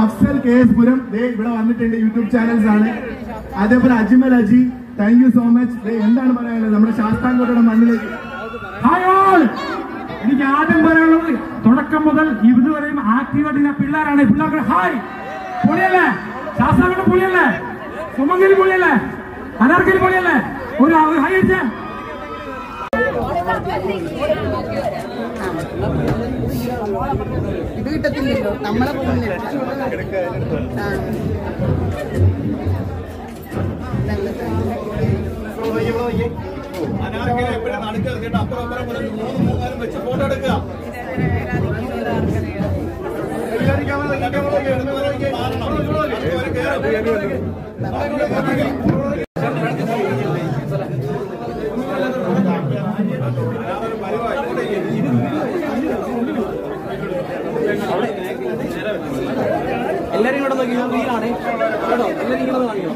Afsal KS പുരം ഇവിടെ വന്നിട്ടുണ്ട്. YouTube channels ആണ്. അതേപോലെ Ajmal Aji, thank you so much. എന്താണ് പറയാനുള്ളത് നമ്മുടെ ശാസ്താംകോട്ടയുടെ മണ്ണിലേക്ക്? Hi all. എനിക്ക് ആദ്യം പറയാനുള്ളത് തുടക്കം മുതൽ ഇതുവരെയും ആക്റ്റീവായിട്ട് പിള്ളേരാണ്. പിള്ളേർക്ക് ഹായ്. പൊളിയല്ലേ? ശാസ്താംകോട്ട പൊളിയല്ലേ? സുമംഗലി പൊളിയല്ലേ? അനാർക്കലി പൊളിയല്ലേ? ഒരു ഹൈ അടിച്ചേ. ഇത് കിട്ടത്തില്ലല്ലോ നമ്മളെ പോകുന്നില്ല. ഫോട്ടോ എടുക്കുക. എല്ലാരും ഇവിടെ നോക്കി. എല്ലാരും ഇവിടെ നോക്കിയോ?